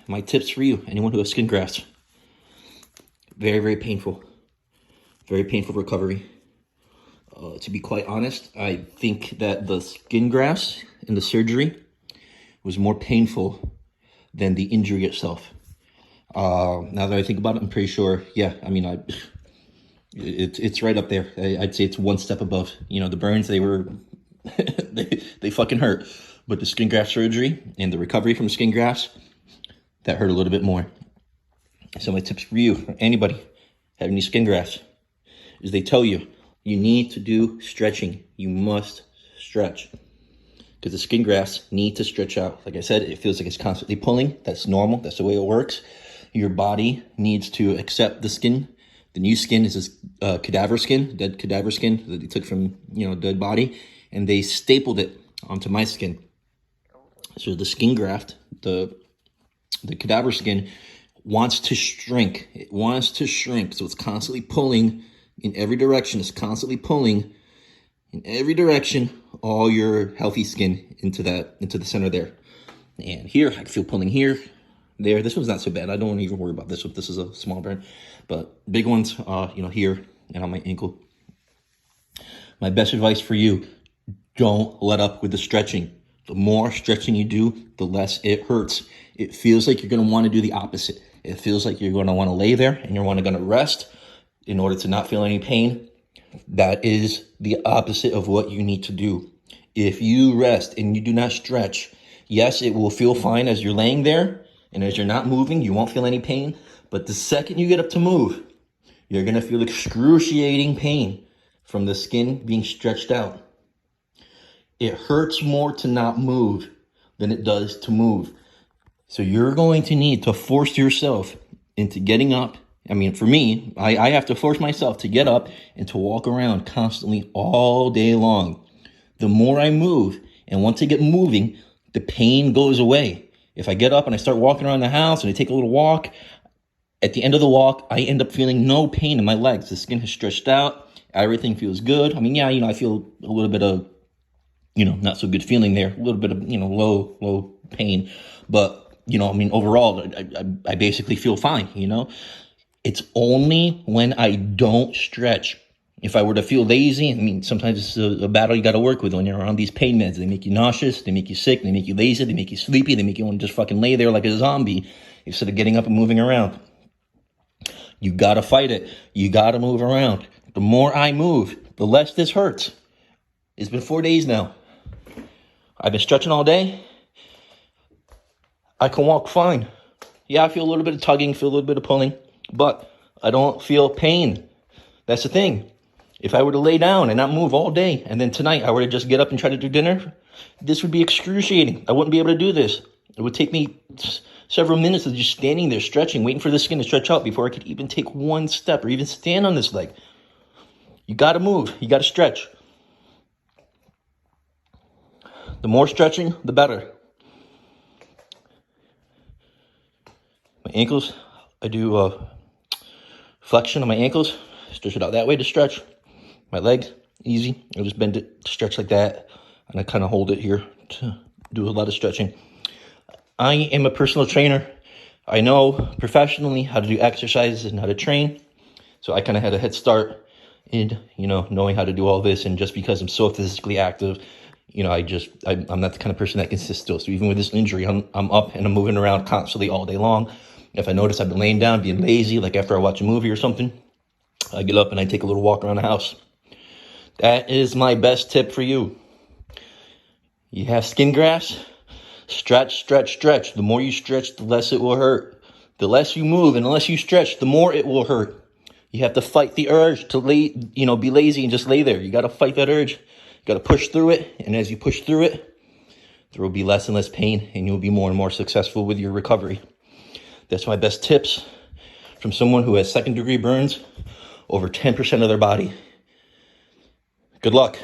my tips for you, anyone who has skin grafts. Very, very painful. Very painful recovery. To be quite honest, I think that the skin grafts and the surgery was more painful than the injury itself. Now that I think about it, I'm pretty sure, yeah, I mean, it's right up there. I'd say it's one step above. You know, the burns, they were, they fucking hurt. But the skin graft surgery and the recovery from skin grafts, that hurt a little bit more. So my tips for you, for anybody having these skin grafts, is they tell you, you need to do stretching. You must stretch. Because the skin grafts need to stretch out. Like I said, it feels like it's constantly pulling. That's normal. That's the way it works. Your body needs to accept the skin. The new skin is this cadaver skin, dead cadaver skin that they took from, you know, dead body. And they stapled it onto my skin. So the skin graft, the cadaver skin, wants to shrink. It wants to shrink. So it's constantly pulling in every direction. It's constantly pulling in every direction all your healthy skin into the center there. And here, I feel pulling here, there. This one's not so bad. I don't even worry about this one. This is a small burn. But big ones, you know, here and on my ankle. My best advice for you, don't let up with the stretching. The more stretching you do, the less it hurts. It feels like you're going to want to do the opposite. It feels like you're going to want to lay there and you're going to rest in order to not feel any pain. That is the opposite of what you need to do. If you rest and you do not stretch, yes, it will feel fine as you're laying there. And as you're not moving, you won't feel any pain. But the second you get up to move, you're going to feel excruciating pain from the skin being stretched out. It hurts more to not move than it does to move. So you're going to need to force yourself into getting up. I mean, for me, I have to force myself to get up and to walk around constantly all day long. The more I move, and once I get moving, the pain goes away. If I get up and I start walking around the house and I take a little walk, at the end of the walk, I end up feeling no pain in my legs. The skin has stretched out. Everything feels good. I mean, yeah, you know, I feel a little bit of, you know, not so good feeling there. A little bit of, you know, low pain. But, you know, I mean, overall, I basically feel fine, you know. It's only when I don't stretch. If I were to feel lazy, I mean, sometimes it's a battle you got to work with when you're on these pain meds. They make you nauseous, they make you sick, they make you lazy, they make you sleepy, they make you want to just fucking lay there like a zombie instead of getting up and moving around. You got to fight it. You got to move around. The more I move, the less this hurts. It's been 4 days now. I've been stretching all day. I can walk fine. Yeah, I feel a little bit of tugging, feel a little bit of pulling, but I don't feel pain. That's the thing. If I were to lay down and not move all day, and then tonight I were to just get up and try to do dinner, this would be excruciating. I wouldn't be able to do this. It would take me several minutes of just standing there stretching, waiting for the skin to stretch out before I could even take one step or even stand on this leg. You got to move. You got to stretch. The more stretching, the better. My ankles, I do flexion on my ankles. Stretch it out that way to stretch. My legs, easy. I just bend it to stretch like that. And I kind of hold it here to do a lot of stretching. I am a personal trainer. I know professionally how to do exercises and how to train. So I kind of had a head start in, you know, knowing how to do all this. And just because I'm so physically active, you know, I'm not the kind of person that can sit still. So even with this injury, I'm up and I'm moving around constantly all day long. If I notice I've been laying down, being lazy, like after I watch a movie or something, I get up and I take a little walk around the house. That is my best tip for you. You have skin grafts, stretch, stretch, stretch. The more you stretch, the less it will hurt. The less you move and the less you stretch, the more it will hurt. You have to fight the urge to be lazy and just lay there. You got to fight that urge. You got to push through it. And as you push through it, there will be less and less pain and you'll be more and more successful with your recovery. That's my best tips from someone who has second-degree burns over 10% of their body. Good luck.